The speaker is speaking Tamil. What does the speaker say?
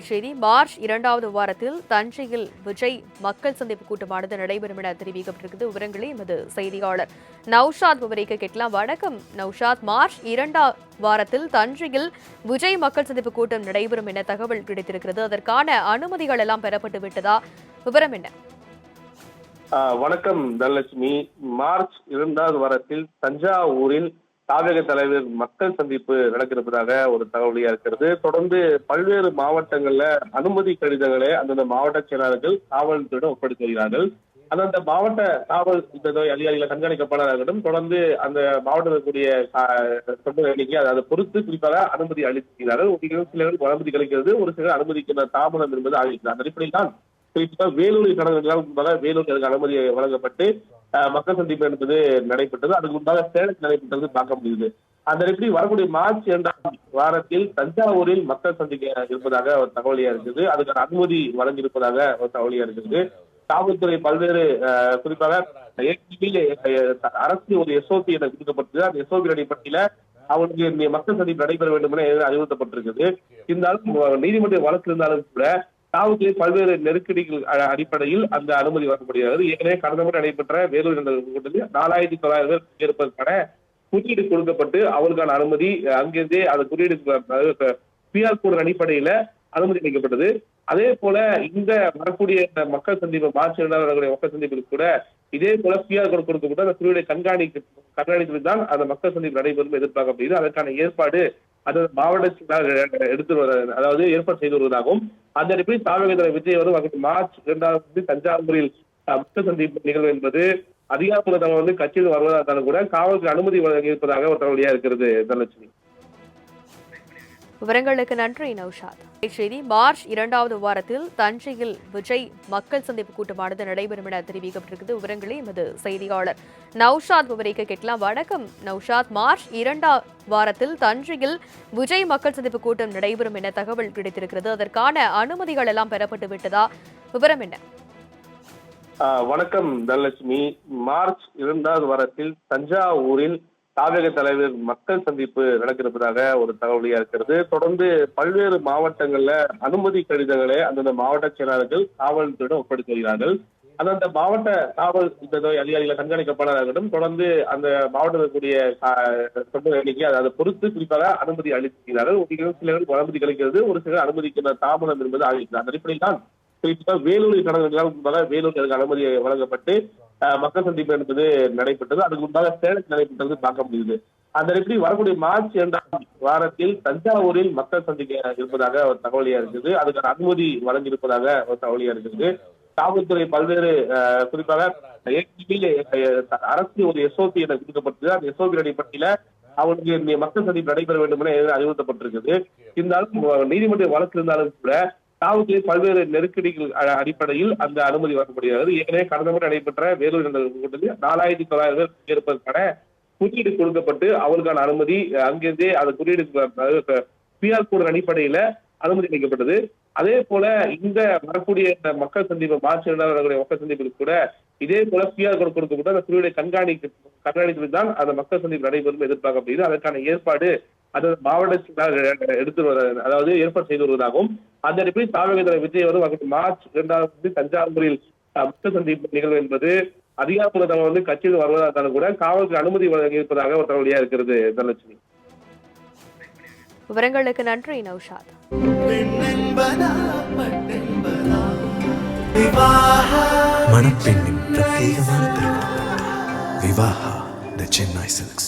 செய்தி மார்ச் 2வது வாரத்தில் தஞ்சையில் விஜய் மக்கள் சந்திப்பு கூட்டமானது நடைபெறும் என தெரிவிக்கப்பட்டிருக்கிறது. விவரங்களை எமது செய்தியாளர் நௌஷாத் விவரிக்க கேட்கலாம். வணக்கம் நௌஷாத். மார்ச் 2ஆம் வாரத்தில் தஞ்சையில் விஜய் மக்கள் சந்திப்பு கூட்டம் நடைபெறும் என தகவல் கிடைத்திருக்கிறது. அதற்கான அனுமதிகள் எல்லாம் பெறப்பட்டு விட்டதா? விவரம் என்ன? வணக்கம் தனலட்சுமி. மார்ச் 2வது வாரத்தில் தஞ்சாவூரில் தாவக தலைவர் மக்கள் சந்திப்பு நடக்கிறதாக ஒரு தகவலியா இருக்கிறது. தொடர்ந்து பல்வேறு மாவட்டங்கள்ல அனுமதி கடிதங்களை அந்தந்த மாவட்ட செயலாளர்கள் காவல்துறையிடம் ஒப்படைத்து வருகிறார்கள். அந்தந்த மாவட்ட காவல் அதிகாரிகளை கண்காணிக்கப்பாளராகட்டும் தொடர்ந்து அந்த மாவட்டத்தில் இருக்கக்கூடிய தொண்டர் எண்ணிக்கை அதை பொறுத்து குறிப்பாக அனுமதி அளிக்கிறார்கள். சிலருக்கு அனுமதி கிடைக்கிறது, ஒரு சிலர் அனுமதிக்கிற தாமதம் என்பது ஆகியிருக்கிறது. அந்த அடிப்படையில் தான் குறிப்பாக வேலூரில் கடந்த வேலூர் அனுமதி வழங்கப்பட்டு மக்கள் சந்திப்பு என்பது நடைபெற்றது. அதுக்கு முன்பாக சேலத்தில் நடைபெற்றது பார்க்க முடியுது. அந்த எப்படி வரக்கூடிய மார்ச் 2ஆம் வாரத்தில் தஞ்சாவூரில் மக்கள் சந்திக்க இருப்பதாக ஒரு தகவலியா இருக்குது. அதுக்கான அனுமதி வழங்கியிருப்பதாக ஒரு தகவலியா இருக்குது. காவல்துறை பல்வேறு குறிப்பாக அரசு ஒரு எஸ்ஓபி என கொடுக்கப்பட்டது. அந்த எஸ்ஓபி அடிப்படையில அவங்களுக்கு மக்கள் சந்திப்பு நடைபெற வேண்டும் என அறிவுறுத்தப்பட்டிருக்குது. இருந்தாலும் நீதிமன்ற வழக்கு இருந்தாலும் கூட காவல்துறை பல்வேறு நெருக்கடிகள் அடிப்படையில் அந்த அனுமதி வழங்க முடியாது. ஏற்கனவே கடந்த முறை நடைபெற்ற வேலூர் கூட்டத்தில் 4900 பேர் பங்கேற்பதற்கான குறியீடு கொடுக்கப்பட்டு அவருக்கான அனுமதி அங்கிருந்தே அந்த குறியீடு பிஆர் கோட் அடிப்படையில அனுமதி அளிக்கப்பட்டது. அதே போல இந்த வரக்கூடிய மக்கள் சந்திப்பு மார்ச் 2ஆம் மக்கள் சந்திப்பில் கூட இதே போல பிஆர் கோட் கொடுக்கப்பட்டு அந்த குறியீடை கண்காணித்து தான் அந்த மக்கள் சந்திப்பு நடைபெறும் எதிர்பார்க்கப்படுகிறது. அதற்கான ஏற்பாடு அதாவது மாவட்ட அதாவது ஏற்பாடு செய்து வருவதாகவும் அந்த அடிப்படையில் தாவக விஜய் வந்து மார்ச் 2ஆம் தஞ்சாவூரில் மக்கள் சந்திப்பு நிகழ்வு என்பது அதிகாரப்பூர்வ தகவல் கட்சியில் வருவதாலும் கூட காவல்துறை அனுமதி வழங்கி இருப்பதாக ஒரு தகவலியா இருக்கிறது. தனலட்சுமி, விவரங்களுக்கு நன்றி நௌஷாத். செய்தி மார்ச் 2வது வாரத்தில் தஞ்சையில் விஜய் மக்கள் சந்திப்பு கூட்டமானது நடைபெறும் என தெரிவிக்கப்பட்டிருக்கிறது. விவரங்களை எமது செய்தியாளர் நௌஷாத் விவரிக்க கேட்கலாம். வணக்கம் நௌஷாத். மார்ச் 2ஆம் வாரத்தில் தஞ்சையில் விஜய் மக்கள் சந்திப்பு கூட்டம் நடைபெறும் என தகவல் கிடைத்திருக்கிறது. அதற்கான அனுமதிகள் எல்லாம் பெறப்பட்டு விட்டதா? விவரம் என்ன? வணக்கம் தனலட்சுமி. மார்ச் 2வது வாரத்தில் தஞ்சாவூரில் தாவக தலைவர் மக்கள் சந்திப்பு நடக்கிறதாக ஒரு தகவலியா இருக்கிறது. தொடர்ந்து பல்வேறு மாவட்டங்கள்ல அனுமதி கடிதங்களை அந்தந்த மாவட்ட செயலாளர்கள் காவல்துறையிடம் ஒப்படைத்து வருகிறார்கள். அந்தந்த மாவட்ட காவல் அதிகாரிகளை கண்காணிக்கப்பாளராகட்டும் தொடர்ந்து அந்த மாவட்டத்தில் இருக்கக்கூடிய தொண்டர் எண்ணிக்கை அதை பொறுத்து குறிப்பாக அனுமதி அளிக்கிறார்கள். சிலருக்கு அனுமதி கிடைக்கிறது, ஒரு சிலர் அனுமதிக்கிற தாமதம் என்பது ஆகியிருக்கிறது. அந்த அடிப்படையில் தான் குறிப்பாக வேலூரில் கடந்த வேலூர் அனுமதி வழங்கப்பட்டு மக்கள் சந்திப்பு என்பது நடைபெற்றது. அதுக்கு முன்பாக சேலத்தில் நடைபெற்றது பார்க்க முடியுது. அந்த எப்படி வரக்கூடிய மார்ச் 2ஆம் வாரத்தில் தஞ்சாவூரில் மக்கள் சந்திக்க இருப்பதாக ஒரு தகவலியா இருக்குது. அதுக்கான அனுமதி வழங்கியிருப்பதாக ஒரு தகவலியா இருக்குது. காவல்துறை பல்வேறு குறிப்பாக அரசு ஒரு எஸ்ஓபி என கொடுக்கப்பட்டது. அந்த எஸ்ஓபி அடிப்படையில அவங்களுக்கு மக்கள் சந்திப்பு நடைபெற வேண்டும் என அறிவுறுத்தப்பட்டிருக்குது. இருந்தாலும் நீதிமன்ற வழக்கு இருந்தாலும் கூட காவல்துறை பல்வேறு நெருக்கடிகள் அடிப்படையில் அந்த அனுமதி வழங்க முடியாது. ஏற்கனவே கடந்த முறை நடைபெற்ற வேலூர் கூட்டத்தில் 4900 பேர் பங்கேற்பதற்கான குறியீடு கொடுக்கப்பட்டு அவருக்கான அனுமதி அங்கிருந்தே அந்த குறியீடு பிஆர் கோட் அடிப்படையில அனுமதி அளிக்கப்பட்டது. அதே போல இந்த வரக்கூடிய மக்கள் சந்திப்பு மார்ச் 2ஆம் மக்கள் சந்திப்பில் கூட இதே போல பிஆர் கோட் கொடுக்கப்பட்டு அந்த குறியீடை கண்காணித்து தான் அந்த மக்கள் சந்திப்பு நடைபெறும் எதிர்பார்க்கப்படுகிறது. அதற்கான ஏற்பாடு அதாவது மாவட்ட அதாவது ஏற்பாடு செய்து வருவதாகவும் அந்த அடிப்படையில் தாவக விஜய் வந்து மார்ச் 2ஆம் தஞ்சாவூரில் மக்கள் சந்திப்பு நிகழ்வு என்பது அதிகாரப்பூர்வ தகவல் கட்சியில் வருவதாலும் கூட காவல்துறை அனுமதி வழங்கி இருப்பதாக ஒரு தகவலியா இருக்கிறது. தனலட்சுமி, விவரங்களுக்கு நன்றி நௌஷாத். மணப்பெண்ணின் பிரத்யேகமான திருமணம் விவாஹா தி சென்னை சில்க்ஸ்.